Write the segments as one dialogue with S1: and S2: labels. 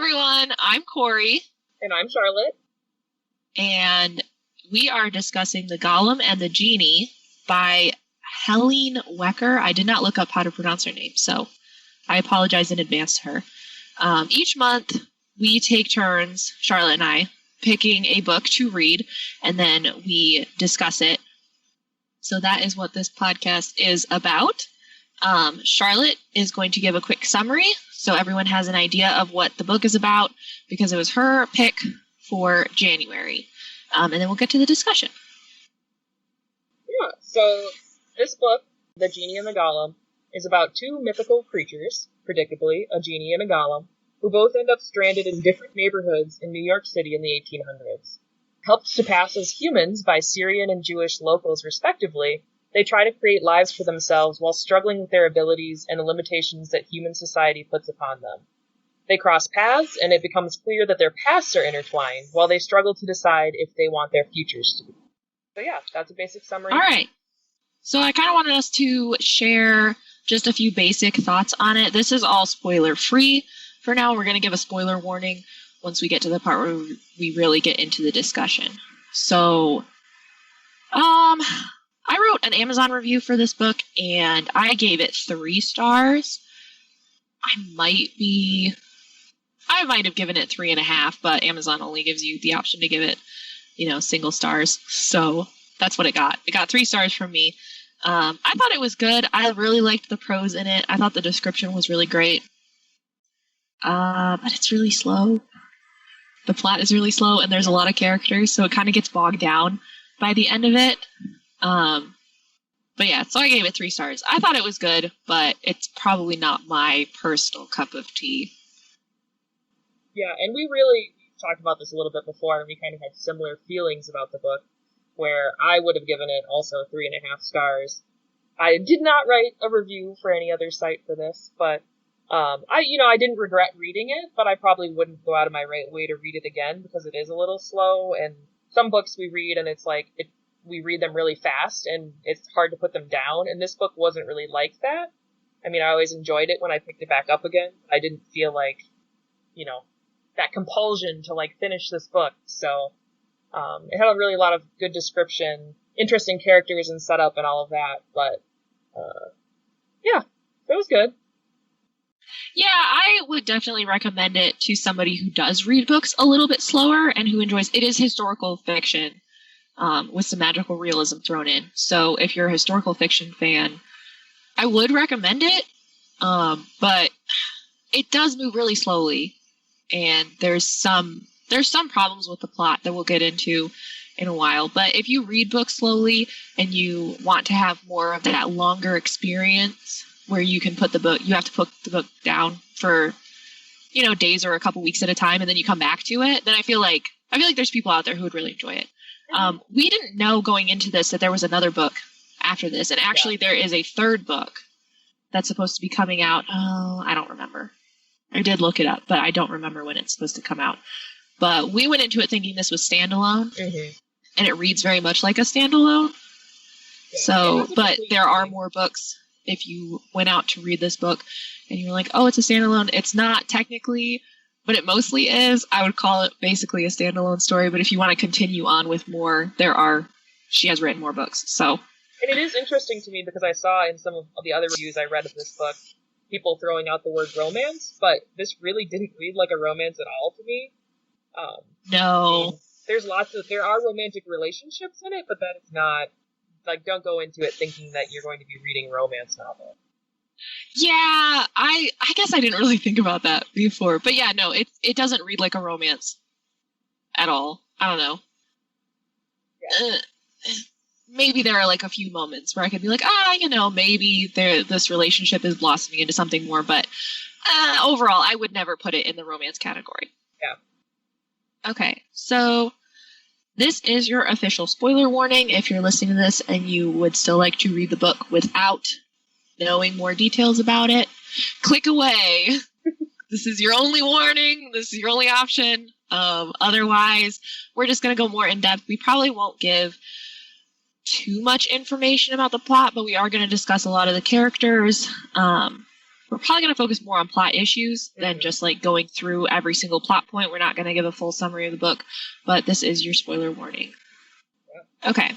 S1: everyone, I'm Corrie.
S2: And I'm Charlotte.
S1: And we are discussing The Golem and the Jinni by Helene Wecker. I did not look up how to pronounce her name, so I apologize in advance to her. Each month, we take turns, Charlotte and I, picking a book to read, and then we discuss it. So that is what this podcast is about. Charlotte is going to give a quick summary so everyone has an idea of what the book is about, because it was her pick for January. And then we'll get to the discussion.
S2: Yeah, so this book, The Jinni and the Golem, is about two mythical creatures, predictably, a genie and a golem, who both end up stranded in different neighborhoods in New York City in the 1800s. Helped to pass as humans by Syrian and Jewish locals respectively, they try to create lives for themselves while struggling with their abilities and the limitations that human society puts upon them. They cross paths, and it becomes clear that their pasts are intertwined, while they struggle to decide if they want their futures to be. So yeah, that's a basic summary.
S1: All right. So I kind of wanted us to share just a few basic thoughts on it. This is all spoiler-free. For now, we're going to give a spoiler warning once we get to the part where we really get into the discussion. So, I wrote an Amazon review for this book, and I gave it 3 stars. I might have given it 3.5, but Amazon only gives you the option to give it, single stars. So that's what it got. It got 3 stars from me. I thought it was good. I really liked the prose in it. I thought the description was really great. But it's really slow. The plot is really slow, and there's a lot of characters, so it kind of gets bogged down by the end of it. But yeah, so I gave it 3 stars. I thought it was good, but it's probably not my personal cup of tea.
S2: Yeah, and we really talked about this a little bit before, and we kind of had similar feelings about the book, where I would have given it also 3.5 stars. I did not write a review for any other site for this, but I didn't regret reading it, but I probably wouldn't go out of my way to read it again, because it is a little slow, and some books we read, and it's like, we read them really fast, and it's hard to put them down, and this book wasn't really like that. I mean, I always enjoyed it when I picked it back up again. I didn't feel like, that compulsion to, finish this book, so it had a lot of good description, interesting characters and setup and all of that, but, yeah, it was good.
S1: Yeah, I would definitely recommend it to somebody who does read books a little bit slower and who enjoys it. It is historical fiction with some magical realism thrown in. So if you're a historical fiction fan, I would recommend it. But it does move really slowly, and there's some problems with the plot that we'll get into in a while. But if you read books slowly and you want to have more of that longer experience, where you can you have to put the book down for, days or a couple weeks at a time, and then you come back to it, then I feel like there's people out there who would really enjoy it. We didn't know going into this that there was another book after this, and actually there is a 3rd book that's supposed to be coming out. Oh, I don't remember. I did look it up, but I don't remember when it's supposed to come out. But we went into it thinking this was standalone, and it reads very much like a standalone. Yeah, so, but there are more books. If you went out to read this book and you were like, oh, it's a standalone, it's not technically, but it mostly is. I would call it basically a standalone story. But if you want to continue on with more, she has written more books. So,
S2: and it is interesting to me because I saw in some of the other reviews I read of this book, people throwing out the word romance, but this really didn't read like a romance at all to me.
S1: No.
S2: There are romantic relationships in it, but that is not, don't go into it thinking that you're going to be reading a romance novel.
S1: Yeah, I guess I didn't really think about that before. But yeah, no, it doesn't read like a romance at all. I don't know. Yeah. Maybe there are a few moments where I could be like, maybe this relationship is blossoming into something more. But overall, I would never put it in the romance category.
S2: Yeah.
S1: Okay, so this is your official spoiler warning. If you're listening to this and you would still like to read the book without knowing more details about it, click away. This is your only warning. This is your only option. Otherwise, we're just going to go more in depth. We probably won't give too much information about the plot, but we are going to discuss a lot of the characters. We're we're probably going to focus more on plot issues than just like going through every single plot point. We're not going to give a full summary of the book, but this is your spoiler warning. Okay.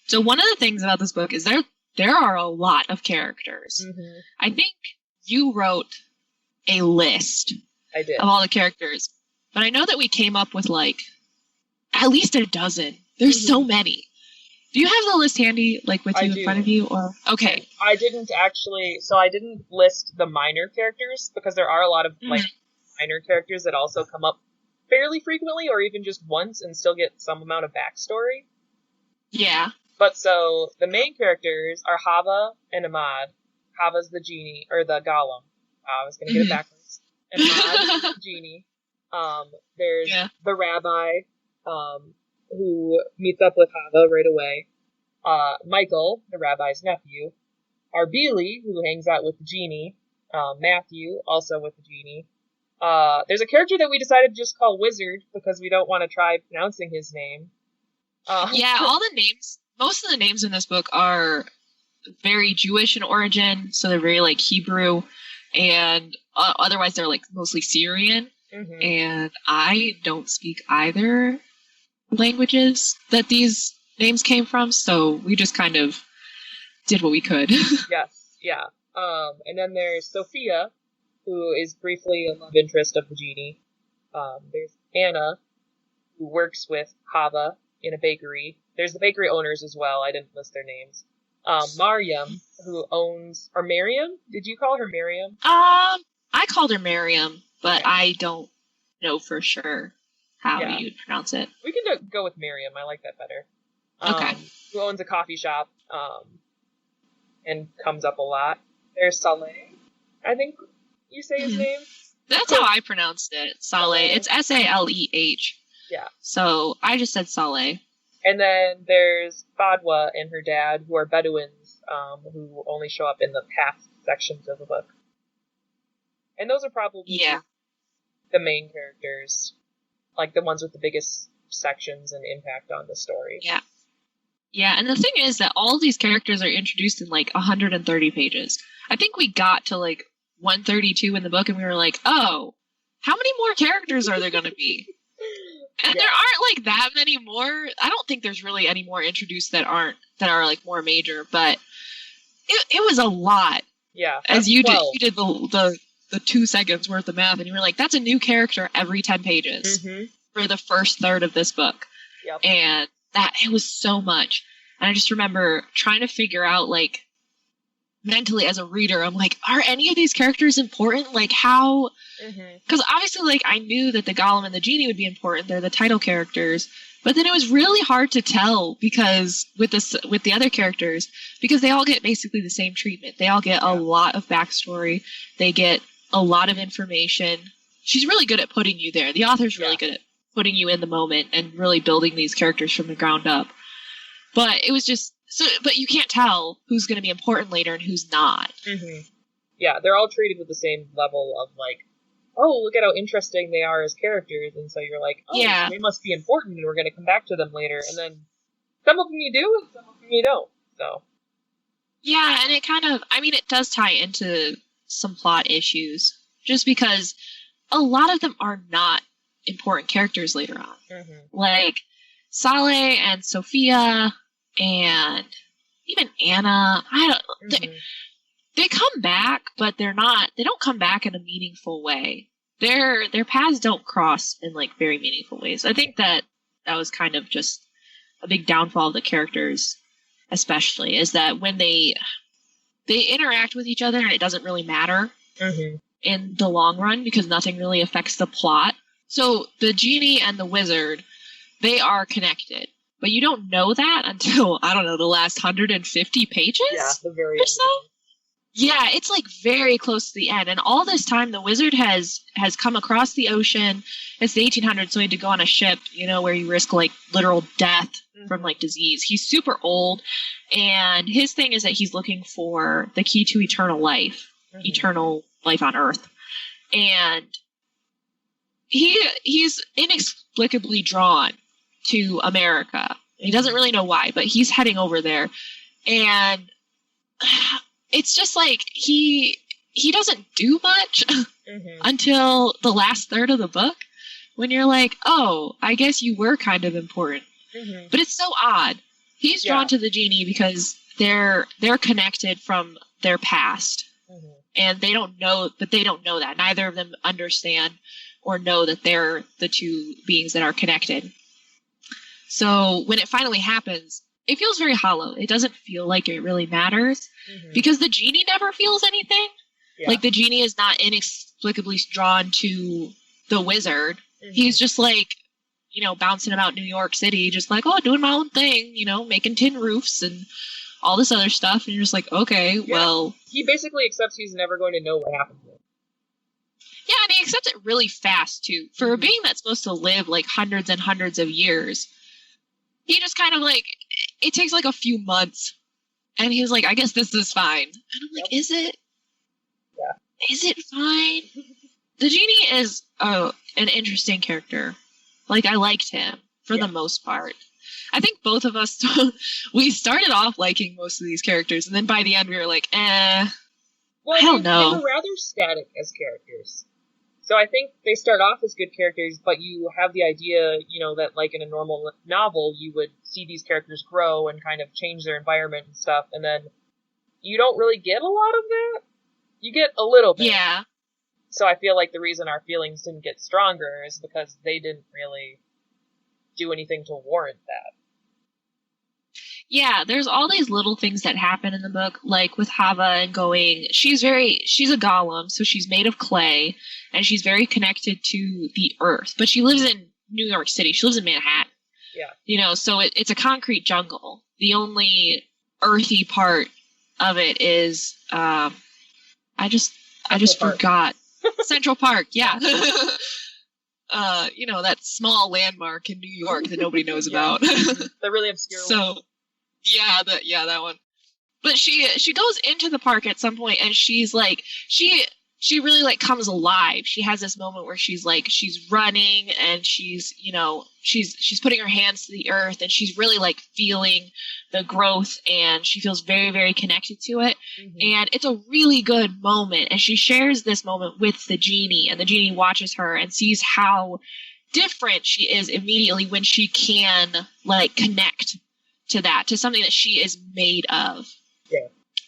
S1: So one of the things about this book is there are a lot of characters. Mm-hmm. I think you wrote a list
S2: I did.
S1: Of all the characters, but I know that we came up with like at least a dozen. There's so many. Do you have the list handy, like with you in front of you, or okay?
S2: I didn't actually. So I didn't list the minor characters because there are a lot of like minor characters that also come up fairly frequently, or even just once, and still get some amount of backstory.
S1: Yeah.
S2: But so the main characters are Hava and Ahmad. Hava's the Jinni or the Golem. I was gonna get it backwards. And Ahmad's the Jinni. There's the rabbi, who meets up with Hava right away. Michael, the rabbi's nephew. Arbili, who hangs out with the Jinni. Matthew, also with the Jinni. There's a character that we decided to just call Wizard because we don't want to try pronouncing his name.
S1: Yeah, all the names, most of the names in this book are very Jewish in origin, so they're very like Hebrew, and otherwise they're like mostly Syrian. Mm-hmm. And I don't speak either languages that these names came from, so we just kind of did what we could.
S2: Yes, yeah. And then there's Sophia, who is briefly a love interest of the Jinni. There's Anna, who works with Hava in a bakery. There's the bakery owners as well. I didn't list their names. Mariam, who owns... Or Miriam? Did you call her Miriam?
S1: I called her Miriam, but okay. I don't know for sure how you'd pronounce it.
S2: We can go with Miriam. I like that better.
S1: Okay.
S2: Who owns a coffee shop, and comes up a lot. There's Saleh, I think you say his name.
S1: That's how I pronounced it. Saleh. It's Saleh.
S2: Yeah.
S1: So I just said Saleh.
S2: And then there's Fadwa and her dad, who are Bedouins, who only show up in the past sections of the book. And those are probably the main characters, like the ones with the biggest sections and impact on the story.
S1: Yeah. Yeah, and the thing is that all of these characters are introduced in like 130 pages. I think we got to like 132 in the book and we were like, oh, how many more characters are there going to be? And there aren't like that many more. I don't think there's really any more introduced that are like more major, but it was a lot.
S2: Yeah.
S1: As you did the 2 seconds worth of math and you were like, that's a new character every 10 pages for the first third of this book.
S2: Yep.
S1: And that it was so much. And I just remember trying to figure out, like, mentally as a reader, I'm like, are any of these characters important? Like, how? Because obviously, like, I knew that the Golem and the Jinni would be important. They're the title characters. But then it was really hard to tell because with the other characters, because they all get basically the same treatment. They all get a lot of backstory. They get a lot of information. She's really good at putting you there. The author's really good at putting you in the moment and really building these characters from the ground up. But it was just but you can't tell who's going to be important later and who's not.
S2: Yeah, they're all treated with the same level of like, oh, look at how interesting they are as characters, and so you're like, oh, they must be important, and we're going to come back to them later. And then some of them you do, and some of them you don't. So
S1: yeah, and it kind of, I mean, it does tie into some plot issues, just because a lot of them are not important characters later on. Like Saleh and Sophia and even Anna. They come back, but they don't come back in a meaningful way. Their paths don't cross in like very meaningful ways. I think that was kind of just a big downfall of the characters, especially, is that when they interact with each other and it doesn't really matter in the long run because nothing really affects the plot. So the Jinni and the Wizard, they are connected. But you don't know that until, I don't know, the last 150 pages?
S2: Yeah, the very
S1: or so? Yeah, it's like very close to the end. And all this time, the Wizard has come across the ocean. It's the 1800s, so he had to go on a ship, you know, where you risk like literal death from like disease. He's super old. And his thing is that he's looking for the key to eternal life on Earth. And he's inexplicably drawn to America. He doesn't really know why, but he's heading over there. And it's just like he he doesn't do much until the last third of the book, when you're like, oh, I guess you were kind of important. But it's so odd. He's drawn to the Jinni because they're connected from their past. And they don't know that. Neither of them understand or know that they're the two beings that are connected. So when it finally happens, it feels very hollow. It doesn't feel like it really matters because the Jinni never feels anything. Yeah. Like, the Jinni is not inexplicably drawn to the wizard. He's just like, you know, bouncing about New York City, just like, oh, doing my own thing, you know, making tin roofs and all this other stuff. And you're just like, okay, well.
S2: He basically accepts he's never going to know what happened to him.
S1: Yeah, and he accepts it really fast, too. For a being that's supposed to live, like, hundreds and hundreds of years, he just kind of, like, it takes, like, a few months. And he's like, I guess this is fine. And I'm like, is it?
S2: Yeah.
S1: Is it fine? The Jinni is an interesting character. Like, I liked him for the most part. I think both of us, we started off liking most of these characters, and then by the end we were like, I don't know.
S2: They were rather static as characters. So I think they start off as good characters, but you have the idea, you know, that like in a normal novel, you would see these characters grow and kind of change their environment and stuff, and then you don't really get a lot of that. You get a little bit.
S1: Yeah.
S2: So I feel like the reason our feelings didn't get stronger is because they didn't really do anything to warrant that.
S1: Yeah, there's all these little things that happen in the book, like with Hava and going, she's a golem, so she's made of clay, and she's very connected to the earth, but she lives in New York City. She lives in Manhattan.
S2: Yeah.
S1: You know, so it's a concrete jungle. The only earthy part of it is, I just forgot. Central Park, yeah. You know, that small landmark in New York that nobody knows about.
S2: The really obscure one.
S1: Yeah, that one. But she goes into the park at some point, and she's like, she really like comes alive. She has this moment where she's like, she's running, and she's, you know, she's putting her hands to the earth, and she's really like feeling the growth, and she feels very, very connected to it. And it's a really good moment, and she shares this moment with the Jinni, and the Jinni watches her and sees how different she is immediately when she can like connect to that, to something that she is made of.
S2: Yeah.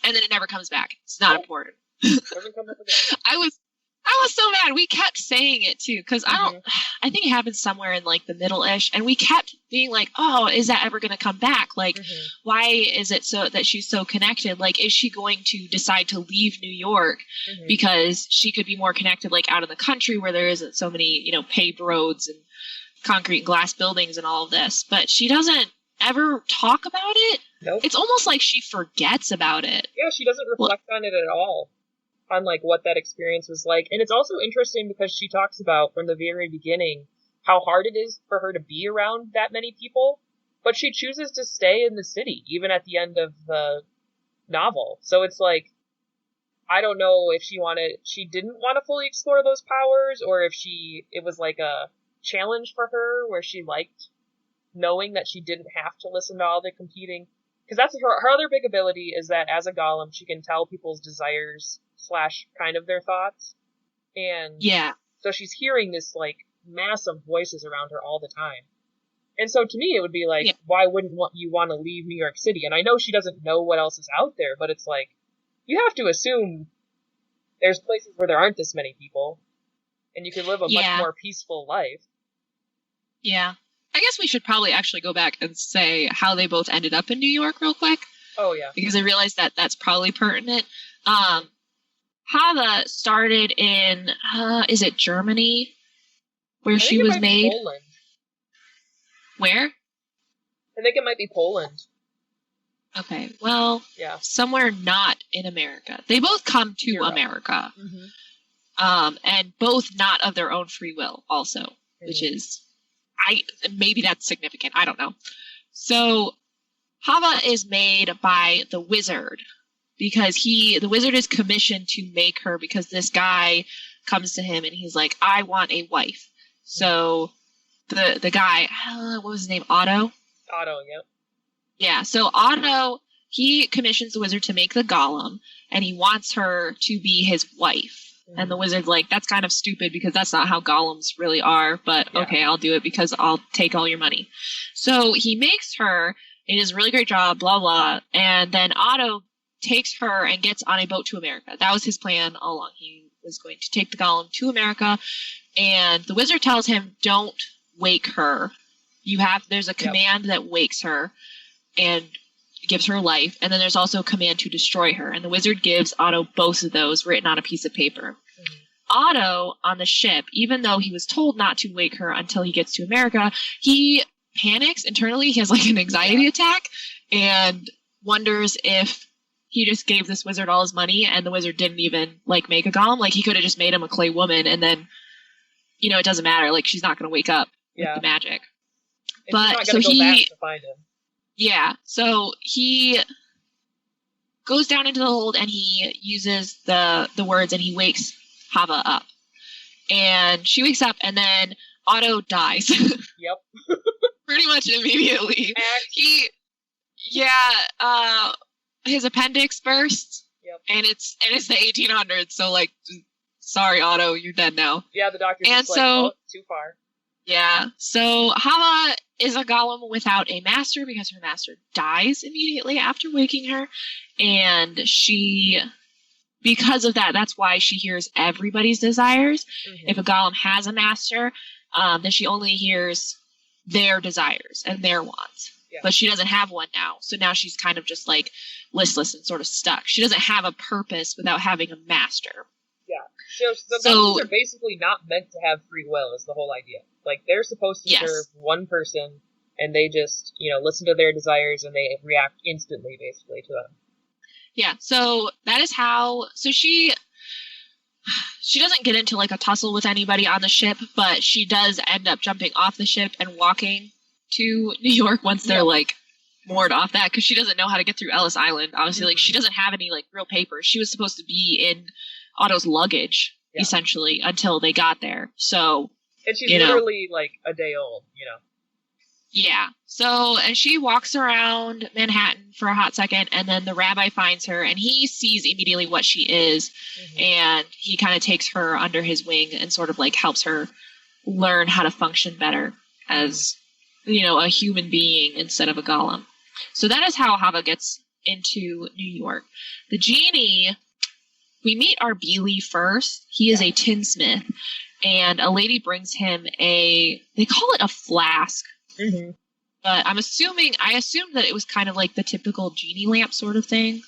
S1: And then it never comes back. It's not important.
S2: Doesn't come up again.
S1: I was so mad. We kept saying it too, because I think it happened somewhere in like the middle-ish, and we kept being like, oh, is that ever going to come back? Like, why is it so that she's so connected? Like, is she going to decide to leave New York because she could be more connected like out in the country where there isn't so many, you know, paved roads and concrete and glass buildings and all of this? But she doesn't ever talk about it.
S2: Nope.
S1: It's almost like she forgets about it.
S2: Yeah, she doesn't reflect on it at all, on like what that experience was like. And it's also interesting because she talks about from the very beginning how hard it is for her to be around that many people, but she chooses to stay in the city even at the end of the novel. So it's like, I don't know if she didn't want to fully explore those powers, or if it was like a challenge for her where she liked knowing that she didn't have to listen to all the competing. Because that's her other big ability, is that as a golem, she can tell people's desires / kind of their thoughts. And so she's hearing this like massive voices around her all the time. And so to me, it would be like, why wouldn't you want to leave New York City? And I know she doesn't know what else is out there, but it's like, you have to assume there's places where there aren't this many people, and you can live a much more peaceful life. Yeah.
S1: I guess we should probably actually go back and say how they both ended up in New York real quick.
S2: Oh, yeah.
S1: Because I realized that that's probably pertinent. Hava started in, is it Germany? Where she was made?
S2: Poland.
S1: Where?
S2: I think it might be Poland.
S1: Okay, well, somewhere not in America. They both come to
S2: Europe.
S1: America. And both not of their own free will also, which is... maybe that's significant. I don't know. So Hava is made by the wizard because the wizard is commissioned to make her because this guy comes to him and he's like, I want a wife. So the guy, what was his name? Otto?
S2: Otto, yep.
S1: Yeah. So Otto, he commissions the wizard to make the golem, and he wants her to be his wife. And the wizard's like, that's kind of stupid because that's not how golems really are, but okay, I'll do it because I'll take all your money. So he makes her, he does a really great job, blah, blah, and then Otto takes her and gets on a boat to America. That was his plan all along. He was going to take the golem to America, and the wizard tells him, don't wake her. There's a command that wakes her and gives her life, and then there's also a command to destroy her, and the wizard gives Otto both of those written on a piece of paper. Otto, on the ship, even though he was told not to wake her until he gets to America, he panics internally. He has like an anxiety attack and wonders if he just gave this wizard all his money and the wizard didn't even like make a golem. Like he could have just made him a clay woman, and then, you know, it doesn't matter. Like she's not going to wake up with the magic.
S2: And but so he back to find him.
S1: Yeah, so he goes down into the hold and he uses the words and he wakes Hava up. And she wakes up and then Otto dies.
S2: Yep.
S1: Pretty much immediately. His appendix bursts.
S2: Yep.
S1: And it's the 1800s, so like, sorry Otto, you're dead now.
S2: Yeah, the doctor's just like, oh, too far.
S1: Yeah, so Hava is a golem without a master because her master dies immediately after waking her, and because of that, that's why she hears everybody's desires. Mm-hmm. If a golem has a master, then she only hears their desires and their wants. Yeah. But she doesn't have one now, so now she's kind of just like listless and sort of stuck. She doesn't have a purpose without having a master.
S2: Yeah, so golems are basically not meant to have free will is the whole idea. Like, they're supposed to serve one person, and they just, listen to their desires, and they react instantly, basically, to them.
S1: Yeah, so that is how... So she doesn't get into, like, a tussle with anybody on the ship, but she does end up jumping off the ship and walking to New York once they're, like, moored off that, because she doesn't know how to get through Ellis Island. Obviously, like, she doesn't have any, like, real papers. She was supposed to be in Otto's luggage, essentially, until they got there. So...
S2: And she's literally, like, a day old,
S1: Yeah. So, and she walks around Manhattan for a hot second, and then the rabbi finds her, and he sees immediately what she is, and he kind of takes her under his wing and sort of, like, helps her learn how to function better as, a human being instead of a golem. So that is how Hava gets into New York. The genie, we meet Arbeely first. He is a tinsmith. And a lady brings him they call it a flask. Mm-hmm. But I assumed that it was kind of like the typical genie lamp sort of thing,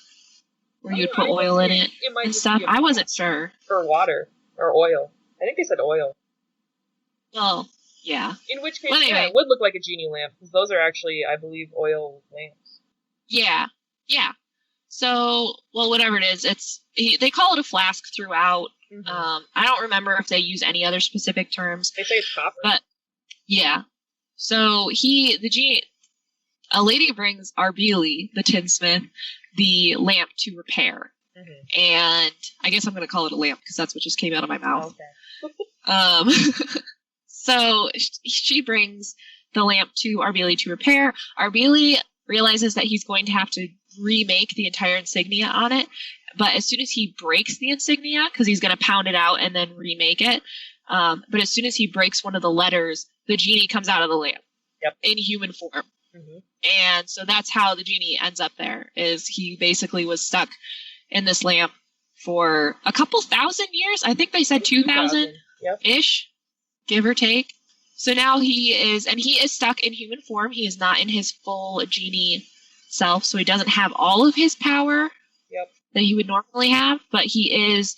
S1: where you'd put oil in it and stuff. I wasn't sure.
S2: Or water, or oil. I think they said oil.
S1: Well, yeah.
S2: In which case, it would look like a genie lamp, because those are actually, I believe, oil lamps.
S1: Yeah. So, well, whatever it is, they call it a flask throughout. Mm-hmm. I don't remember if they use any other specific terms.
S2: They say it's copper.
S1: But, yeah. So, a lady brings Arbeely, the tinsmith, the lamp to repair. Mm-hmm. And I guess I'm going to call it a lamp, because that's what just came out of my mouth. Okay. So, she brings the lamp to Arbeely to repair. Arbeely realizes that he's going to have to remake the entire insignia on it. But as soon as he breaks the insignia, because he's going to pound it out and then remake it, but as soon as he breaks one of the letters, the genie comes out of the lamp in human form. Mm-hmm. And so that's how the genie ends up there, is he basically was stuck in this lamp for a couple thousand years. I think they said 2,000-ish, give or take. So now he is stuck in human form. He is not in his full genie self, so he doesn't have all of his power that he would normally have, but genies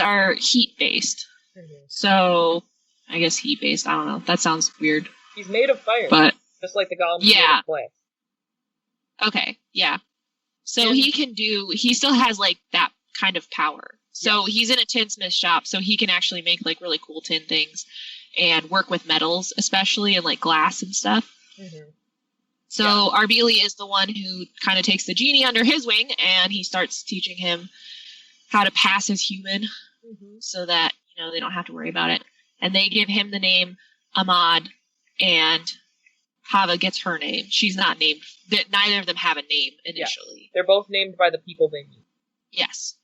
S1: are heat-based. Mm-hmm. So, I guess heat-based, I don't know. That sounds weird.
S2: He's made of fire.
S1: But,
S2: just like the golem is made of clay.
S1: Okay, yeah. So he still has, like, that kind of power. So he's in a tinsmith shop, so he can actually make, like, really cool tin things and work with metals, especially, and, like, glass and stuff. Mm-hmm. So Arbeely is the one who kind of takes the genie under his wing, and he starts teaching him how to pass as human, so that, they don't have to worry about it. And they give him the name Ahmad, and Hava gets her name. She's not named. Neither of them have a name initially.
S2: Yeah. They're both named by the people they meet.
S1: Yes.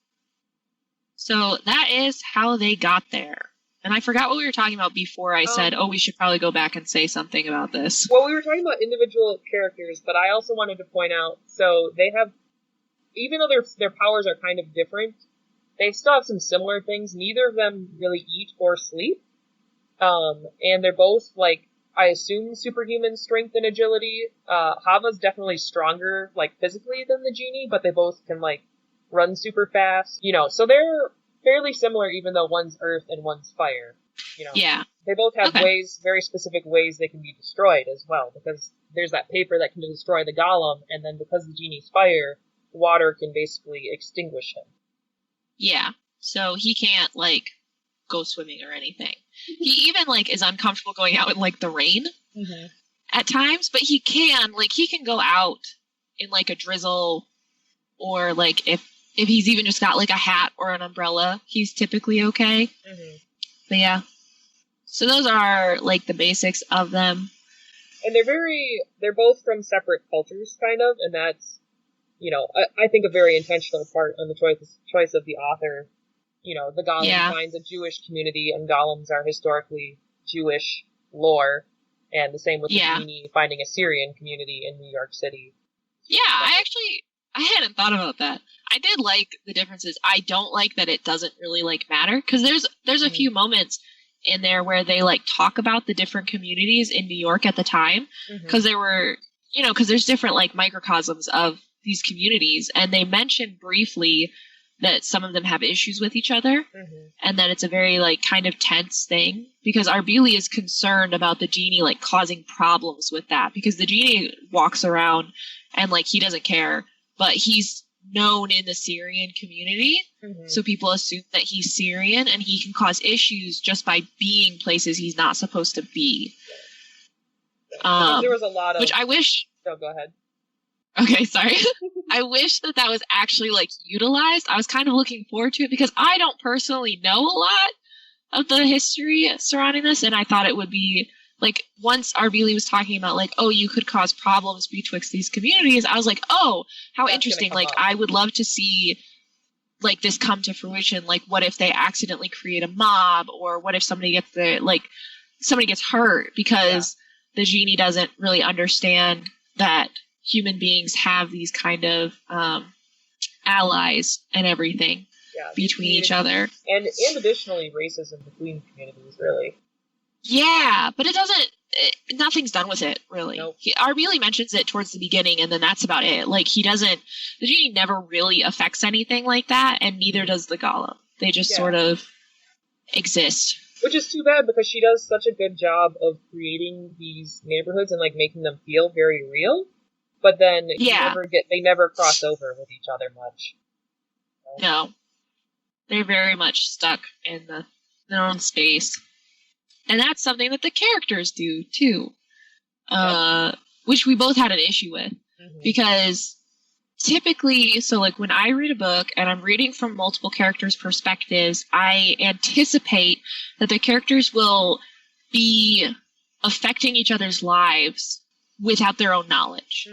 S1: So that is how they got there. And I forgot what we were talking about before I said, we should probably go back and say something about this.
S2: Well, we were talking about individual characters, but I also wanted to point out, so they have, even though their powers are kind of different, they still have some similar things. Neither of them really eat or sleep. And they're both, like, I assume superhuman strength and agility. Hava's definitely stronger, like, physically than the Jinni, but they both can, like, run super fast. You know, so they're fairly similar, even though one's earth and one's fire. You know,
S1: yeah.
S2: They both have ways, very specific ways they can be destroyed as well, because there's that paper that can destroy the Golem, and then because the Jinni's fire, water can basically extinguish him.
S1: Yeah. So he can't, like, go swimming or anything. He even, like, is uncomfortable going out in, like, the rain at times, but he can go out in, like, a drizzle, or, like, if he's even just got, like, a hat or an umbrella, he's typically okay. But yeah. So those are, like, the basics of them.
S2: And they're both from separate cultures, kind of, and that's, you know, I think a very intentional part on the choice of the author. You know, the Golem finds a Jewish community, and Golems are historically Jewish lore, and the same with the Jinni finding a Syrian community in New York City.
S1: Yeah, I hadn't thought about that. I did like the differences. I don't like that it doesn't really, like, matter, because there's a few moments in there where they, like, talk about the different communities in New York at the time, because there were, you know, because there's different, like, microcosms of these communities, and they mention briefly that some of them have issues with each other, and that it's a very, like, kind of tense thing, because Arbeli is concerned about the Jinni, like, causing problems with that, because the Jinni walks around and, like, he doesn't care, but he's known in the Syrian community, so people assume that he's Syrian, and he can cause issues just by being places he's not supposed to be.
S2: There was a lot of...
S1: Which I wish...
S2: Oh, go ahead.
S1: Okay, sorry. I wish that was actually, like, utilized. I was kind of looking forward to it, because I don't personally know a lot of the history surrounding this, and I thought it would be, like, once Arbeli was talking about, like, oh, you could cause problems betwixt these communities, I was like, oh, how interesting. Like, I would love to see, like, this come to fruition. Like, what if they accidentally create a mob, or what if somebody gets hurt, because the Jinni doesn't really understand that human beings have these kind of allies and everything between each other.
S2: And additionally, racism between communities, really.
S1: Yeah, but nothing's done with it, really.
S2: Nope.
S1: Arbeli mentions it towards the beginning, and then that's about it. Like, the Jinni never really affects anything like that, and neither does the Golem. They just sort of exist.
S2: Which is too bad, because she does such a good job of creating these neighborhoods and, like, making them feel very real. But then they never cross over with each other much.
S1: No. They're very much stuck in their own space. And that's something that the characters do, too. Which we both had an issue with. Because typically, so, like, when I read a book and I'm reading from multiple characters' perspectives, I anticipate that the characters will be affecting each other's lives without their own knowledge.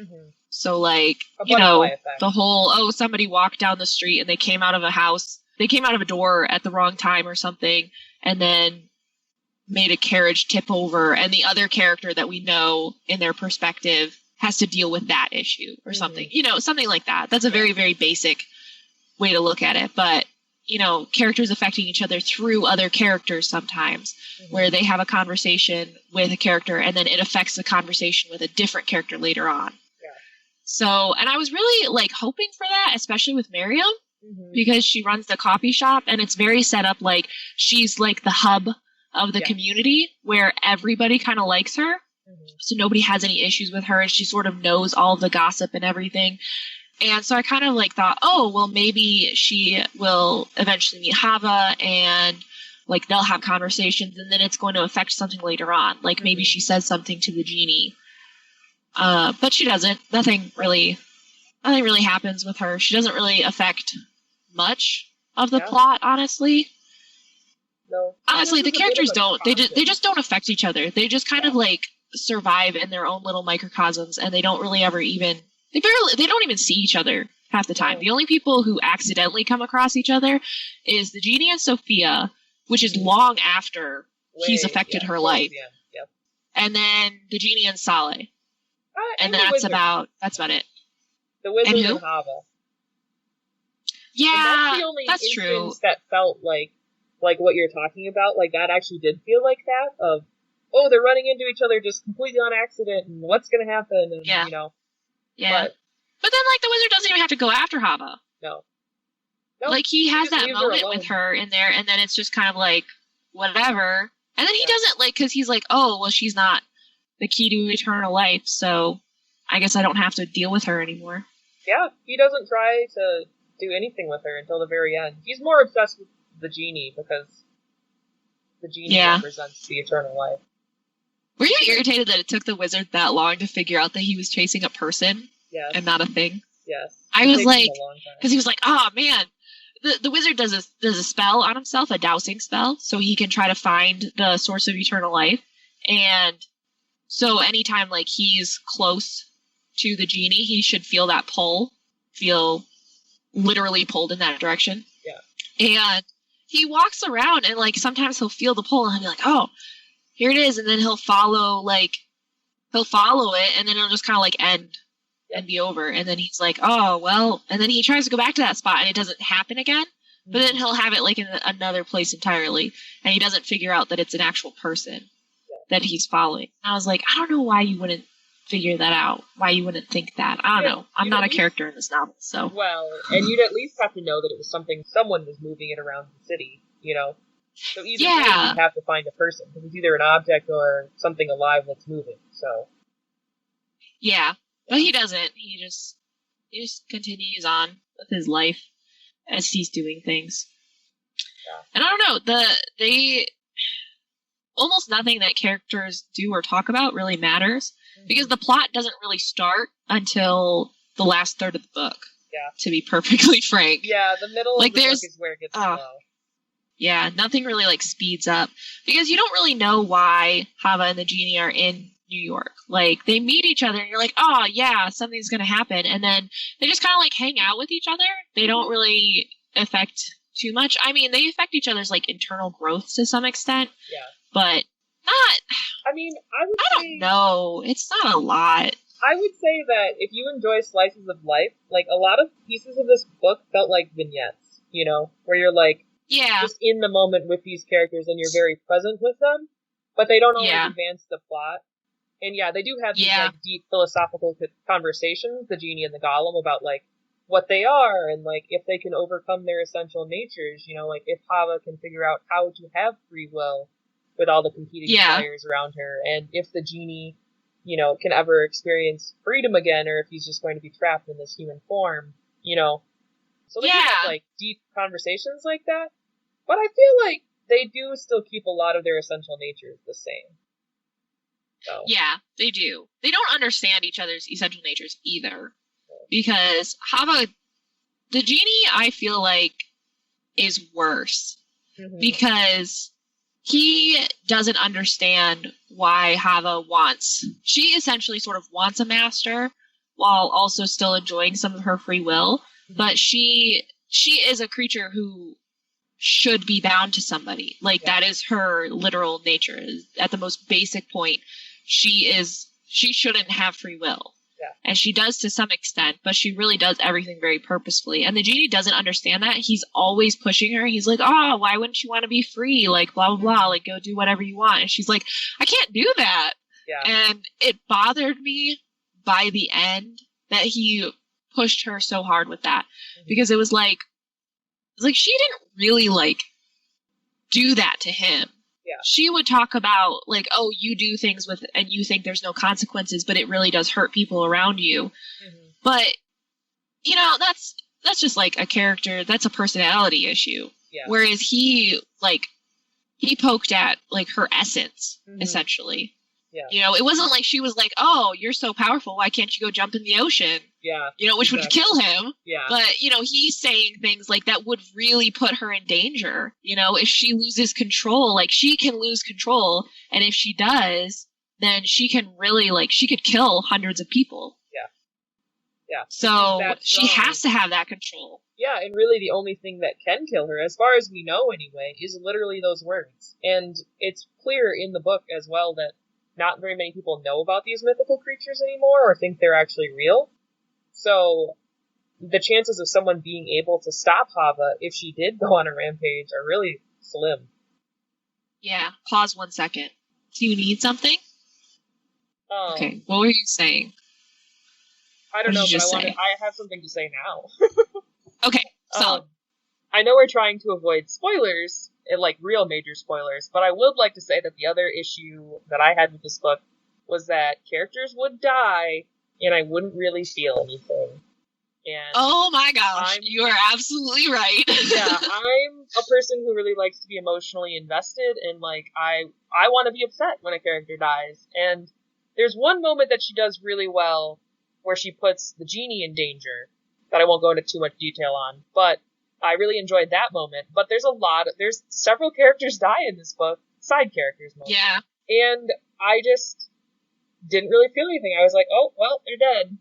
S1: So, like, you know, the whole, somebody walked down the street and they came out of a door at the wrong time or something, and then made a carriage tip over, and the other character that we know in their perspective has to deal with that issue or something. You know, something like that. That's a very, very basic way to look at it. But, you know, characters affecting each other through other characters sometimes, where they have a conversation with a character and then it affects the conversation with a different character later on. So, and I was really, like, hoping for that, especially with Miriam, because she runs the coffee shop, and it's very set up like she's, like, the hub of the community, where everybody kind of likes her. So nobody has any issues with her, and she sort of knows all of the gossip and everything. And so I kind of, like, thought, oh, well, maybe she will eventually meet Hava, and, like, they'll have conversations, and then it's going to affect something later on. Like, maybe she says something to the Jinni. But she doesn't. Nothing really happens with her. She doesn't really affect much of the plot, honestly.
S2: No.
S1: Honestly, the characters don't. They just don't affect each other. They just kind of, like, survive in their own little microcosms, and they don't really ever even they don't even see each other half the time. The only people who accidentally come across each other is the Jinni and Sophia, which is long after he's affected her life.
S2: Yep.
S1: And then the Jinni and Saleh. And that's about it.
S2: The Wizard and Hava.
S1: Yeah,
S2: and that's the only
S1: that's
S2: instance
S1: true.
S2: that felt like what you're talking about. Like, that actually did feel like that, of, oh, they're running into each other just completely on accident, and what's going to happen, and,
S1: Yeah.
S2: you know.
S1: Yeah. But then, like, the wizard doesn't even have to go after Hava.
S2: No.
S1: Like, he has that moment with her in there, and then it's just kind of like, whatever. And then he doesn't, like, because he's like, oh, well, she's not the key to eternal life, so I guess I don't have to deal with her anymore.
S2: Yeah, he doesn't try to do anything with her until the very end. He's more obsessed with the Jinni, because the Jinni represents the eternal life.
S1: Were you irritated that it took the wizard that long to figure out that he was chasing a person and not a thing?
S2: Yes.
S1: I was like, because he was like, oh man, the wizard does a spell on himself, a dowsing spell, so he can try to find the source of eternal life. And so anytime like he's close to the Jinni, he should feel that pull, feel literally pulled in that direction.
S2: Yeah.
S1: And he walks around and like sometimes he'll feel the pull and he'll be like, oh, here it is, and then he'll follow it, and then it'll just kind of like end and be over, and then he's like, oh well, and then he tries to go back to that spot and it doesn't happen again, but then he'll have it like in another place entirely, and he doesn't figure out that it's an actual person that he's following. And I was like, I don't know why you wouldn't figure that out, why you wouldn't think that. I don't know. I'm not a character in this novel, so.
S2: Well, and you'd at least have to know that it was someone was moving it around the city, you know? So either way, you'd have to find a person, because it's either an object or something alive that's moving, so.
S1: Yeah, but he doesn't. He just continues on with his life as he's doing things. Yeah. And I don't know, almost nothing that characters do or talk about really matters, because the plot doesn't really start until the last third of the book. Yeah. To be perfectly frank.
S2: Yeah, the middle of the book is where it gets slow.
S1: Yeah, nothing really like speeds up, because you don't really know why Hava and the Jinni are in New York. Like, they meet each other and you're like, oh yeah, something's gonna happen, and then they just kind of like hang out with each other. They don't really affect too much. I mean, they affect each other's like internal growth to some extent. Yeah. But not.
S2: I mean, I
S1: don't know. It's not a lot.
S2: I would say that if you enjoy slices of life, like, a lot of pieces of this book felt like vignettes, you know, where you're like, just in the moment with these characters and you're very present with them, but they don't always advance the plot. And yeah, they do have these like deep philosophical conversations, the Jinni and the Golem, about like what they are and like if they can overcome their essential natures, you know, like if Hava can figure out how to have free will with all the competing desires around her, and if the Jinni, you know, can ever experience freedom again, or if he's just going to be trapped in this human form, you know. So they have like deep conversations like that. But I feel like they do still keep a lot of their essential natures the same. So.
S1: Yeah, they do. They don't understand each other's essential natures either. Because Hava, the Jinni, I feel like, is worse. Mm-hmm. Because he doesn't understand why Hava she essentially sort of wants a master while also still enjoying some of her free will. Mm-hmm. But she is a creature who should be bound to somebody. Like, that is her literal nature. At the most basic point, she shouldn't have free will. Yeah. And she does to some extent, but she really does everything very purposefully. And the Jinni doesn't understand that. He's always pushing her. He's like, oh, why wouldn't you want to be free? Like, blah, blah, blah. Like, go do whatever you want. And she's like, I can't do that. Yeah. And it bothered me by the end that he pushed her so hard with that. Mm-hmm. Because it was like she didn't really, like, do that to him. Yeah. She would talk about, like, oh, you do things and you think there's no consequences, but it really does hurt people around you. Mm-hmm. But, you know, that's just, like, a character, that's a personality issue. Yeah. Whereas he poked at, like, her essence, essentially. Yeah. You know, it wasn't like she was like, oh, you're so powerful, why can't you go jump in the ocean? Yeah. You know, which would kill him. Yeah. But, you know, he's saying things like that would really put her in danger. You know, if she loses control, like, she can lose control. And if she does, then she can really, like, she could kill hundreds of people.
S2: Yeah.
S1: So she has to have that control.
S2: Yeah, and really the only thing that can kill her, as far as we know anyway, is literally those words. And it's clear in the book as well that not very many people know about these mythical creatures anymore or think they're actually real. So the chances of someone being able to stop Hava if she did go on a rampage are really slim.
S1: Yeah, pause 1 second. Do you need something? Okay, what were you saying?
S2: I don't know, but I have something to say now.
S1: Okay, so
S2: I know we're trying to avoid spoilers, like real major spoilers, but I would like to say that the other issue that I had with this book was that characters would die, and I wouldn't really feel anything. And
S1: oh my gosh, you are absolutely right.
S2: Yeah, I'm a person who really likes to be emotionally invested, and like I want to be upset when a character dies. And there's one moment that she does really well, where she puts the Jinni in danger, that I won't go into too much detail on, but I really enjoyed that moment. But there's several characters die in this book, side characters mostly.
S1: Yeah.
S2: And I just didn't really feel anything. I was like, oh, well, they're dead.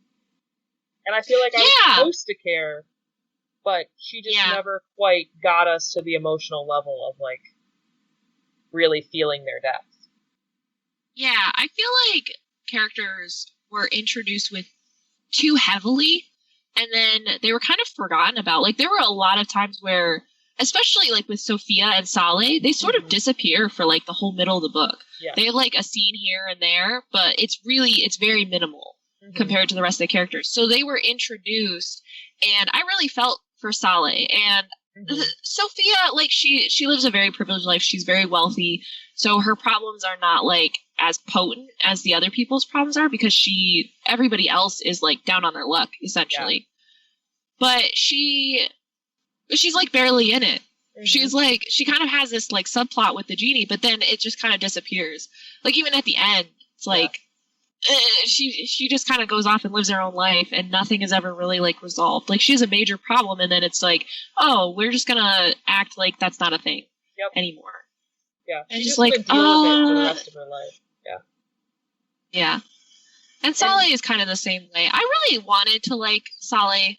S2: And I feel like I was supposed to care, but she just never quite got us to the emotional level of, like, really feeling their death.
S1: Yeah, I feel like characters were introduced with too heavily, and then they were kind of forgotten about. Like, there were a lot of times where, especially like with Sophia and Saleh, they sort of disappear for like the whole middle of the book. Yeah. They have like a scene here and there, but it's very minimal compared to the rest of the characters. So they were introduced, and I really felt for Saleh. And Sophia, like, she lives a very privileged life. She's very wealthy, so her problems are not like as potent as the other people's problems are, because everybody else is like down on their luck essentially. But she's like barely in it. She's like, she kind of has this like subplot with the Jinni, but then it just kind of disappears. Like, even at the end, it's like she just kind of goes off and lives her own life, and nothing is ever really like resolved. Like, she has a major problem, and then it's like, oh, we're just gonna act like that's not a thing anymore.
S2: Yeah,
S1: and just like,
S2: deal with it for the rest of her life.
S1: Yeah. And Saleh is kind of the same way. I really wanted to like Saleh,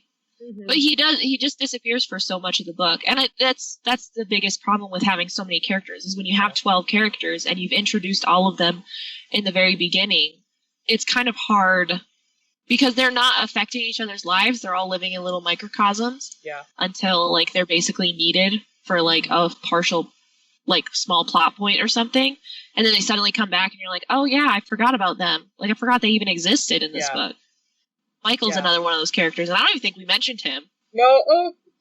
S1: but he just disappears for so much of the book. And that's the biggest problem with having so many characters, is when you have 12 characters and you've introduced all of them in the very beginning, it's kind of hard because they're not affecting each other's lives. They're all living in little microcosms until like they're basically needed for like a partial, like, small plot point or something, and then they suddenly come back and you're like, oh yeah, I forgot about them. Like, I forgot they even existed in this book. Michael's another one of those characters, and I don't even think we mentioned him.
S2: No,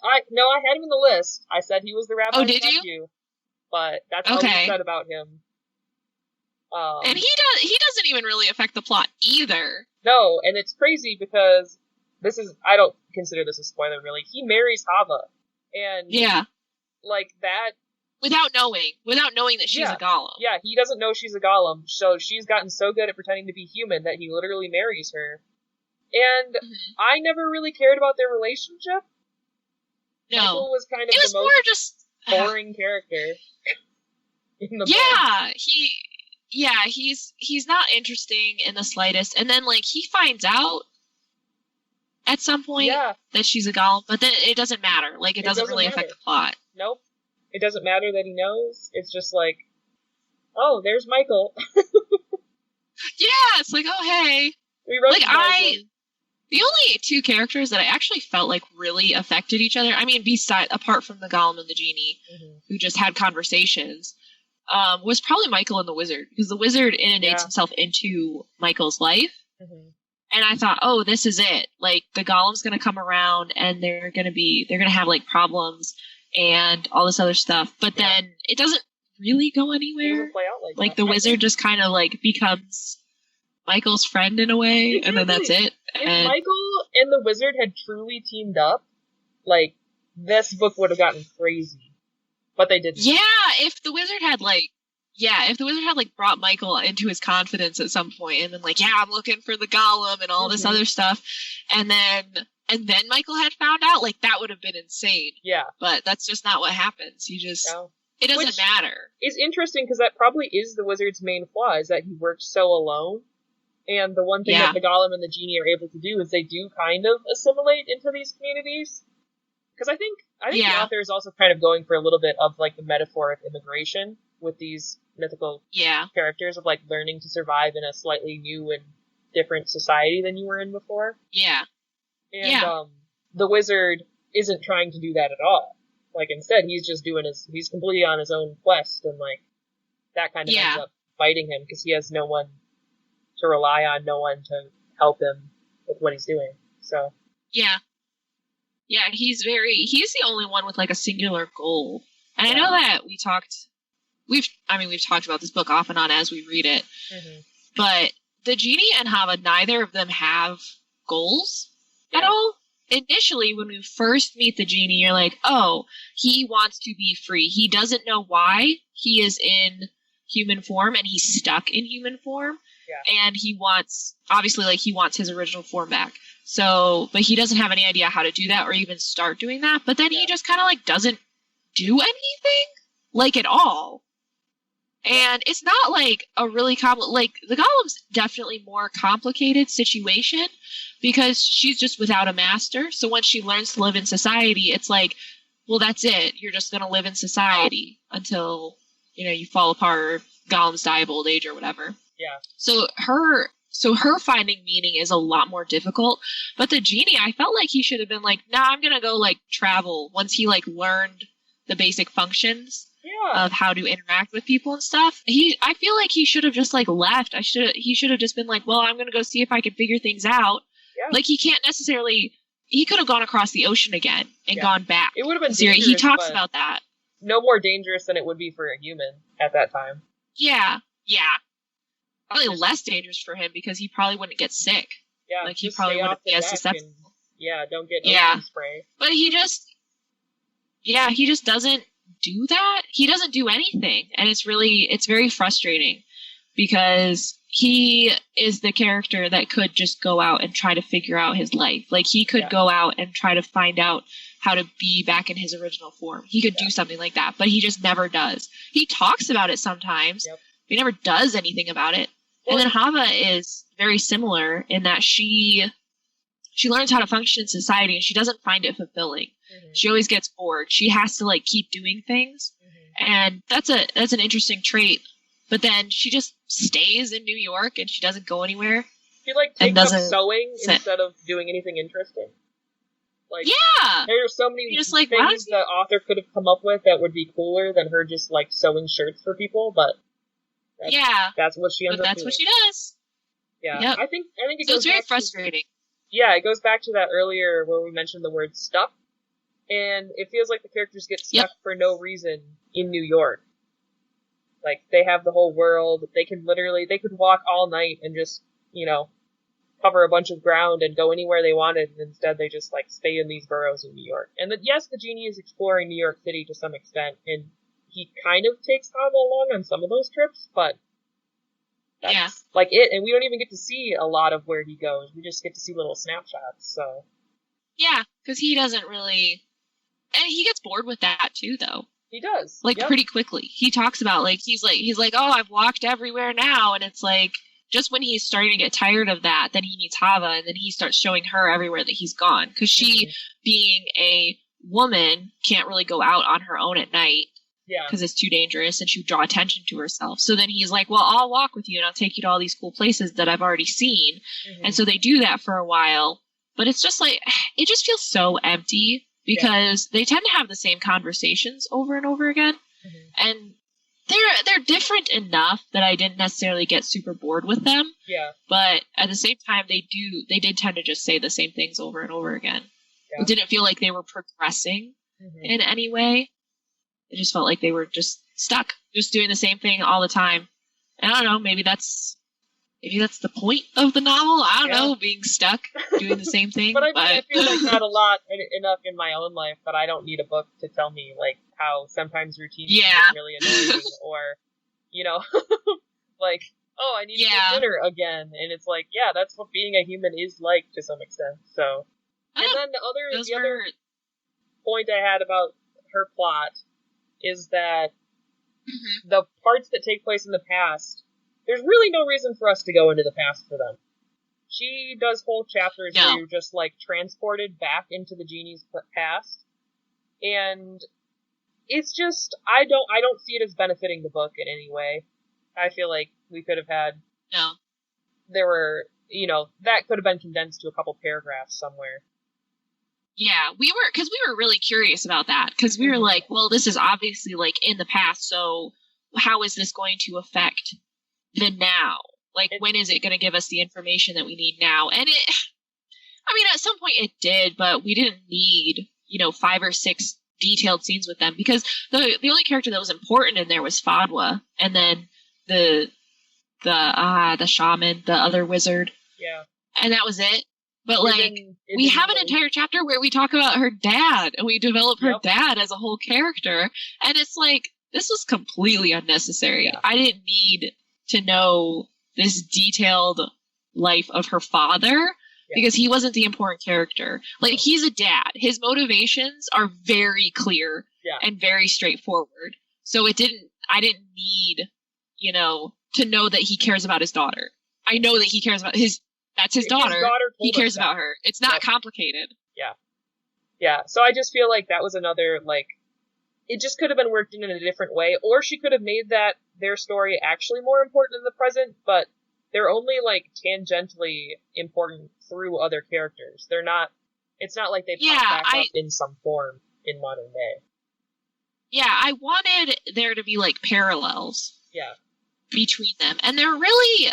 S2: I had him in the list. I said he was the rabbi's nephew.
S1: You?
S2: But that's all we said about him.
S1: And he doesn't even really affect the plot either.
S2: No, and it's crazy because I don't consider this a spoiler really. He marries Hava, and like that.
S1: Without knowing that she's a golem.
S2: Yeah, he doesn't know she's a golem, so she's gotten so good at pretending to be human that he literally marries her. And I never really cared about their relationship.
S1: No.
S2: Michael was kind of the most boring character in the book.
S1: He's not interesting in the slightest. And then, like, he finds out at some point that she's a golem, but then it doesn't matter. Like, it doesn't really affect the plot.
S2: Nope. It doesn't matter that he knows. It's just like, oh, there's Michael.
S1: It's like, oh, hey.
S2: We recognize him.
S1: The only two characters that I actually felt like really affected each other, I mean, apart from the Golem and the Jinni, who just had conversations, was probably Michael and the Wizard, because the Wizard inundates himself into Michael's life. And I thought, oh, this is it. Like, the Golem's going to come around, and they're going to have like problems and all this other stuff. But then it doesn't really go anywhere.
S2: It doesn't play out like
S1: the Wizard just kind of like becomes Michael's friend in a way, and then that's it.
S2: If Michael and the Wizard had truly teamed up, like, this book would have gotten crazy. But they didn't.
S1: Yeah, if the Wizard had brought Michael into his confidence at some point, and then like, I'm looking for the Golem and all this other stuff, and then Michael had found out, like, that would have been insane.
S2: Yeah.
S1: But that's just not what happens. He just it doesn't
S2: Which
S1: matter.
S2: Is interesting because that probably is the wizard's main flaw, is that he works so alone. And the one thing that the Golem and the Jinni are able to do is they do kind of assimilate into these communities. Because I think the author is also kind of going for a little bit of like the metaphor of immigration with these mythical characters of like learning to survive in a slightly new and different society than you were in before.
S1: Yeah.
S2: And the wizard isn't trying to do that at all. Like instead he's just he's completely on his own quest, and like that kind of ends up biting him because he has no one to rely on, no one to help him with what he's doing. So yeah,
S1: he's the only one with like a singular goal. And I know that we've talked about this book off and on as we read it. But the Jinni and Hava, neither of them have goals at all. Initially, when we first meet the Jinni, you're like, oh, he wants to be free. He doesn't know why he is in human form and he's stuck in human form. And he wants his original form back. So, but he doesn't have any idea how to do that or even start doing that. But then he just kind of like doesn't do anything like at all. And it's not like a really like the Golem's definitely more complicated situation because she's just without a master. So once she learns to live in society, it's like, well, that's it. You're just going to live in society until, you fall apart or Golems die of old age or whatever.
S2: Yeah.
S1: So her finding meaning is a lot more difficult. But the Jinni, I felt like he should have been like, nah, I'm gonna go like travel once he like learned the basic functions of how to interact with people and stuff. I feel like he should have just like left. He should have just been like, well, I'm gonna go see if I can figure things out. Yeah. Like he could have gone across the ocean again and gone back.
S2: It would have been
S1: dangerous. He talks about that.
S2: No more dangerous than it would be for a human at that time.
S1: Yeah. Probably less dangerous for him because he probably wouldn't get sick.
S2: Yeah,
S1: like he probably wouldn't be as susceptible.
S2: Don't get ocean spray.
S1: But he just doesn't do that. He doesn't do anything, and it's very frustrating because he is the character that could just go out and try to figure out his life. Like he could go out and try to find out how to be back in his original form. He could do something like that, but he just never does. He talks about it sometimes. But he never does anything about it. And then Hava is very similar in that she learns how to function in society and she doesn't find it fulfilling. She always gets bored. She has to like keep doing things. And that's an interesting trait. But then she just stays in New York and she doesn't go anywhere.
S2: She like takes up sewing instead of doing anything interesting. Like there are so many things the author could have come up with that would be cooler than her just like sewing shirts for people, but that's what she ends up doing.
S1: That's what she does.
S2: Yeah, yep. I think it
S1: so
S2: goes.
S1: It's very frustrating.
S2: It goes back to that earlier where we mentioned the word stuck, and it feels like the characters get stuck for no reason in New York. Like they have the whole world. They could walk all night and just cover a bunch of ground and go anywhere they wanted, and instead they just like stay in these boroughs in New York. And the Jinni is exploring New York City to some extent, and he kind of takes Hava along on some of those trips, but that's like it. And we don't even get to see a lot of where he goes. We just get to see little snapshots. So
S1: because he doesn't really, and he gets bored with that too, though.
S2: He does,
S1: pretty quickly. He talks about he's like, oh, I've walked everywhere now, and it's like just when he's starting to get tired of that, then he meets Hava, and then he starts showing her everywhere that he's gone because she, being a woman, can't really go out on her own at night. Because it's too dangerous and she would draw attention to herself. So then he's like, well, I'll walk with you and I'll take you to all these cool places that I've already seen. And so they do that for a while. But it's just like, it just feels so empty because they tend to have the same conversations over and over again. And they're different enough that I didn't necessarily get super bored with them. But at the same time, they did tend to just say the same things over and over again. It didn't feel like they were progressing in any way. It just felt like they were just stuck, just doing the same thing all the time. And I don't know, maybe that's the point of the novel. I don't know, being stuck, doing the same thing.
S2: But I feel like not enough in my own life, but I don't need a book to tell me like how sometimes routines get really annoying, or like, oh, I need to get dinner again, and it's like, that's what being a human is like to some extent. So, and then the other point I had about her plot is that The parts that take place in the past, there's really no reason for us to go into the past for them. She does whole chapters where you're just, like, transported back into the genie's past, and it's just, I don't see it as benefiting the book in any way. I feel like we could have had...
S1: No.
S2: There were, that could have been condensed to a couple paragraphs somewhere.
S1: Yeah, because we were really curious about that, because we were like, well, this is obviously, like, in the past, so how is this going to affect the now? Like, when is it going to give us the information that we need now? And at some point it did, but we didn't need, 5 or 6 detailed scenes with them, because the only character that was important in there was Fadwa, and then the shaman, the other wizard.
S2: Yeah.
S1: And that was it. But, we have an entire chapter where we talk about her dad, and we develop her dad as a whole character, and it's like, this was completely unnecessary. Yeah. I didn't need to know this detailed life of her father, because he wasn't the important character. Like, he's a dad. His motivations are very clear and very straightforward. So I didn't need, to know that he cares about his daughter. I know that he cares about that's his daughter. He cares about her. It's not complicated. Yeah.
S2: Yeah. So I just feel like that was another, it just could have been worked in a different way, or she could have made their story actually more important in the present, but they're only, tangentially important through other characters. It's not like they pop back up in some form in modern day.
S1: Yeah, I wanted there to be, parallels.
S2: Yeah.
S1: Between them. And there really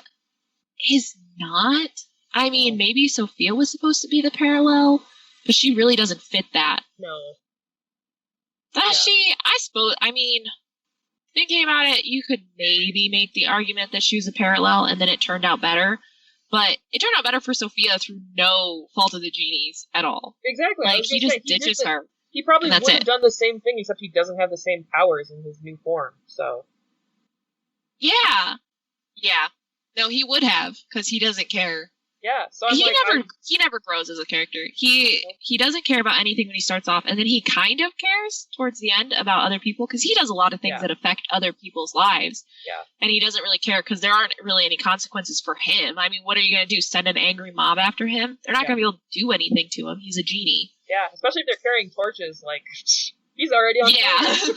S1: is not. I mean, maybe Sophia was supposed to be the parallel, but she really doesn't fit that.
S2: No.
S1: Does she? I suppose, thinking about it, you could maybe make the argument that she was a parallel, and then it turned out better. But it turned out better for Sophia through no fault of the genies at all.
S2: Exactly.
S1: He just ditches her.
S2: He probably would have done the same thing, except he doesn't have the same powers in his new form, so...
S1: Yeah. No, he would have, because he doesn't care.
S2: Yeah, so
S1: he never grows as a character. He doesn't care about anything when he starts off, and then he kind of cares towards the end about other people, because he does a lot of things that affect other people's lives.
S2: Yeah.
S1: And he doesn't really care, because there aren't really any consequences for him. I mean, what are you going to do, send an angry mob after him? They're not going to be able to do anything to him. He's a genie.
S2: Yeah, especially if they're carrying torches, he's already on fire.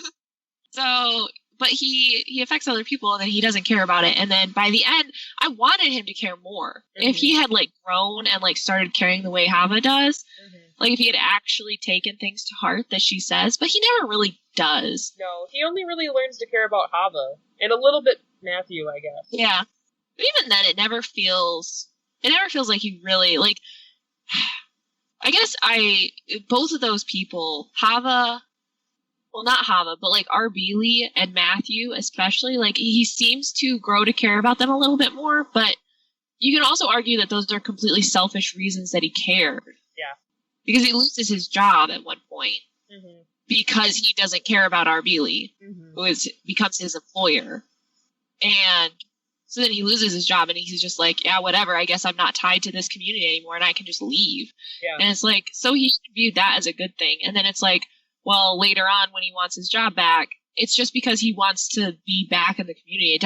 S1: So... But he affects other people, and then he doesn't care about it. And then by the end, I wanted him to care more. If he had grown and started caring the way Hava does, if he had actually taken things to heart that she says, but he never really does.
S2: No, he only really learns to care about Hava and a little bit Matthew, I guess. Yeah,
S1: but even then, it never feels like he really I guess both of those people, Hava. Well, not Hava, but Arbeely and Matthew especially, he seems to grow to care about them a little bit more, but you can also argue that those are completely selfish reasons that he cared.
S2: Yeah.
S1: Because he loses his job at one point because he doesn't care about Arbeely, who becomes his employer. And so then he loses his job, and he's just whatever, I guess I'm not tied to this community anymore, and I can just leave.
S2: Yeah.
S1: And it's so he viewed that as a good thing. And then it's well, later on when he wants his job back, it's just because he wants to be back in the community.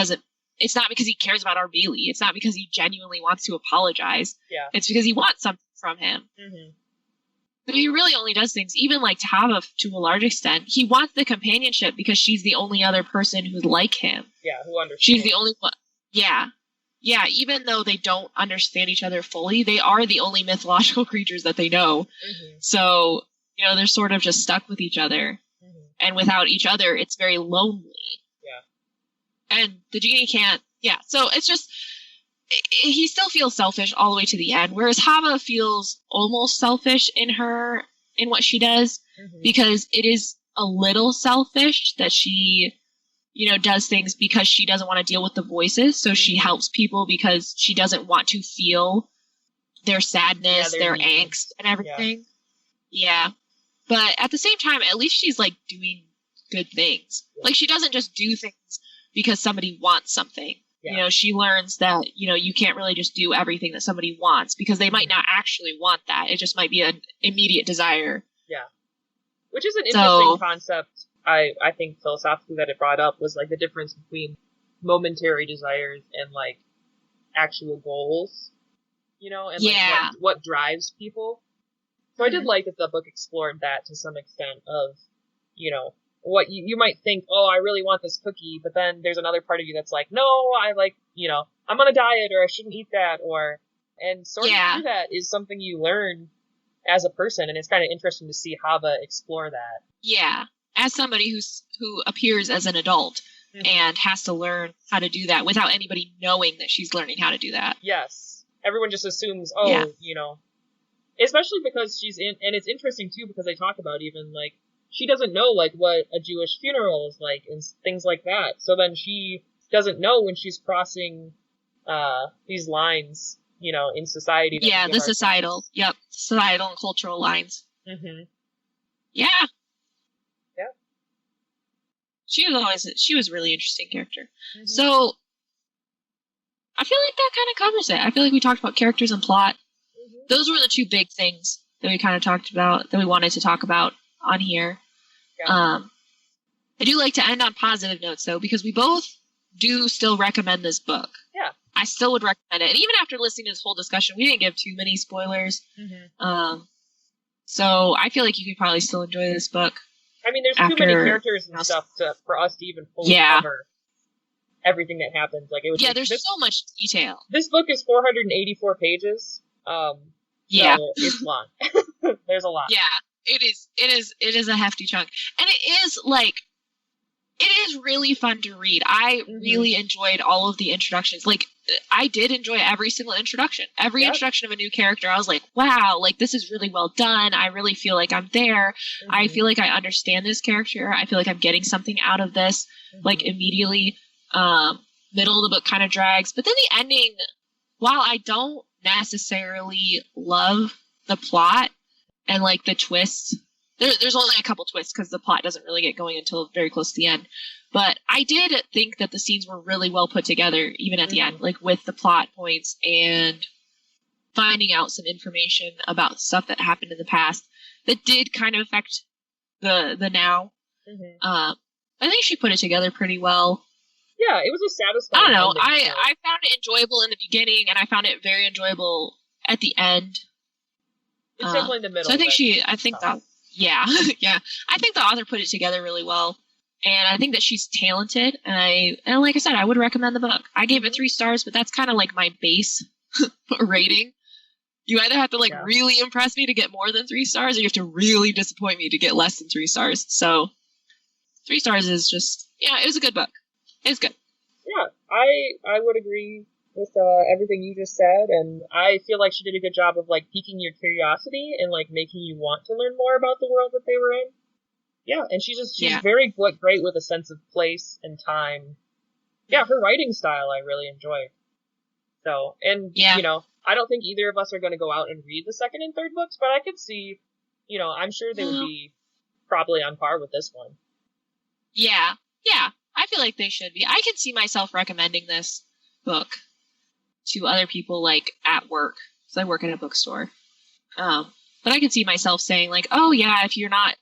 S1: It's not because he cares about Arbeely. It's not because he genuinely wants to apologize.
S2: Yeah.
S1: It's because he wants something from him. But he really only does things, even to Hava to a large extent. He wants the companionship because she's the only other person who's like him.
S2: Yeah, who understands.
S1: She's the only one. Yeah. Yeah, even though they don't understand each other fully, they are the only mythological creatures that they know. So... they're sort of just stuck with each other. And without each other, it's very lonely.
S2: Yeah.
S1: And the genie can't... Yeah, so it's just... He still feels selfish all the way to the end, whereas Hava feels almost selfish in what she does, because it is a little selfish that she, does things because she doesn't want to deal with the voices, so she helps people because she doesn't want to feel their sadness, their angst, and everything. Yeah. But at the same time, at least she's doing good things. She doesn't just do things because somebody wants something. Yeah. She learns that, you can't really just do everything that somebody wants, because they might not actually want that. It just might be an immediate desire.
S2: Yeah. Which is an interesting concept. I think philosophically that it brought up was like the difference between momentary desires and like actual goals, you know, and like what drives people. So I did like that the book explored that to some extent of, you know, what you might think, oh, I really want this cookie, but then there's another part of you that's like, no, I like, you know, I'm on a diet or I shouldn't eat that, or, and sorting through that is something you learn as a person, and it's kind of interesting to see Hava explore that.
S1: Yeah, as somebody who appears as an adult and has to learn how to do that without anybody knowing that she's learning how to do that.
S2: Yes. Everyone just assumes, oh, you know, especially because she's in, and it's interesting too because they talk about even like, she doesn't know like what a Jewish funeral is like and things like that. So then she doesn't know when she's crossing these lines, you know, in society.
S1: Yeah, the societal, societal and cultural lines.
S2: Mm-hmm.
S1: Yeah.
S2: Yeah.
S1: She was a really interesting character. Mm-hmm. So I feel like that kind of covers it. I feel like we talked about characters and plot. Mm-hmm. Those were the two big things that we kind of talked about, that we wanted to talk about on here. Yeah. I do like to end on positive notes, though, because we both do still recommend this book.
S2: Yeah.
S1: I still would recommend it. And even after listening to this whole discussion, we didn't give too many spoilers. Mm-hmm. So I feel like you could probably still enjoy this book.
S2: I mean, there's too many characters and stuff for us to even fully cover everything that happens. Like, it would
S1: there's so much detail.
S2: This book is 484 pages. So it's long. There's a lot.
S1: Yeah. It is a hefty chunk. And it is really fun to read. I really enjoyed all of the introductions. Like, I did enjoy every single introduction. Every introduction of a new character, I was like, wow, like, this is really well done. I really feel like I'm there. I feel like I understand this character. I feel like I'm getting something out of this, like, immediately. Middle of the book kind of drags. But then the ending, while I don't necessarily love the plot, and, like, the twist, there's only a couple twists because the plot doesn't really get going until very close to the end. But I did think that the scenes were really well put together, even at the end, like, with the plot points and finding out some information about stuff that happened in the past that did kind of affect the now. I think she put it together pretty well.
S2: Yeah, it was a satisfying
S1: I don't know.
S2: ending,
S1: I found it enjoyable in the beginning, and I found it very enjoyable at the end.
S2: It's definitely in the middle.
S1: So I think I think the author put it together really well, and I think that she's talented. And like I said, I would recommend the book. I gave it 3 stars, but that's kind of like my base rating. You either have to really impress me to get more than 3 stars, or you have to really disappoint me to get less than 3 stars. So 3 stars is just it was a good book. It's good.
S2: Yeah, I would agree with everything you just said, and I feel like she did a good job of like piquing your curiosity and like making you want to learn more about the world that they were in. Yeah, and she's very great with a sense of place and time. Yeah, her writing style I really enjoy. So, and you know, I don't think either of us are going to go out and read the second and third books, but I could see, you know, I'm sure they would be probably on par with this one.
S1: Yeah, I feel like they should be. I can see myself recommending this book to other people, like, at work, because I work at a bookstore. But I can see myself saying, like, oh yeah, if you're not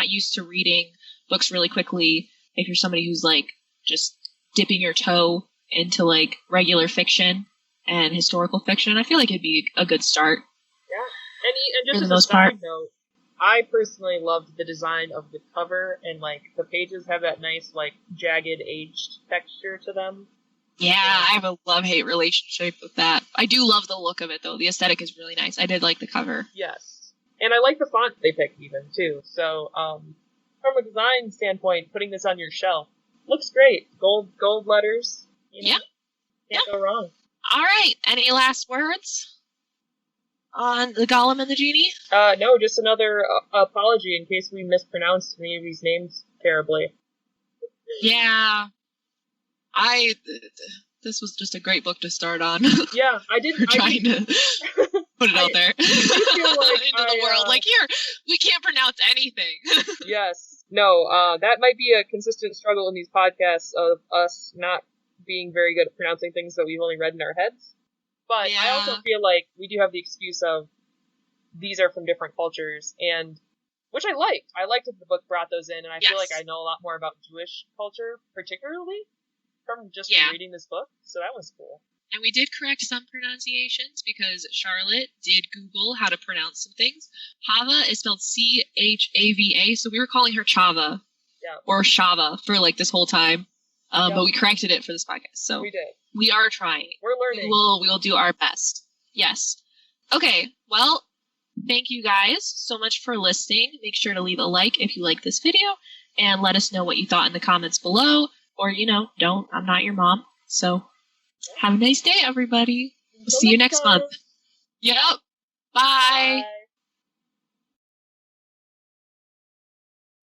S1: used to reading books really quickly, if you're somebody who's like just dipping your toe into like regular fiction and historical fiction, I feel like it'd be a good start.
S2: Yeah, and just as a side note, I personally loved the design of the cover, and like the pages have that nice like jagged aged texture to them.
S1: Yeah, I have a love-hate relationship with that. I do love the look of it, though. The aesthetic is really nice. I did like the cover.
S2: Yes. And I like the font they picked, even, too. So, from a design standpoint, putting this on your shelf looks great. Gold letters. You know, can't go wrong.
S1: All right. Any last words on the Golem and the Jinni?
S2: No, just another apology in case we mispronounced any of these names terribly.
S1: Yeah. This was just a great book to start on.
S2: Yeah, I did.
S1: Trying to put it out there
S2: like
S1: into the world. Like, here, we can't pronounce anything.
S2: Yes. No, that might be a consistent struggle in these podcasts of us not being very good at pronouncing things that we've only read in our heads. But I also feel like we do have the excuse of these are from different cultures, and which I liked. I liked that the book brought those in, and I feel like
S1: Yes.
S2: I know a lot more about Jewish culture, particularly from just
S1: Yeah.
S2: reading this book. So that was cool.
S1: And we did correct some pronunciations because Charlotte did Google how to pronounce some things. Hava is spelled Chava, so we were calling her Chava
S2: Yeah,
S1: or Shava for like this whole time.
S2: Yeah.
S1: But we corrected it for this podcast. So
S2: we did.
S1: we are trying.
S2: We're learning.
S1: We will do our best. Yes. Okay. Well, thank you guys so much for listening. Make sure to leave a like if you like this video and let us know what you thought in the comments below. Or, don't. I'm not your mom. So have a nice day, everybody. We'll see you next month. Yep. Bye.
S2: Bye.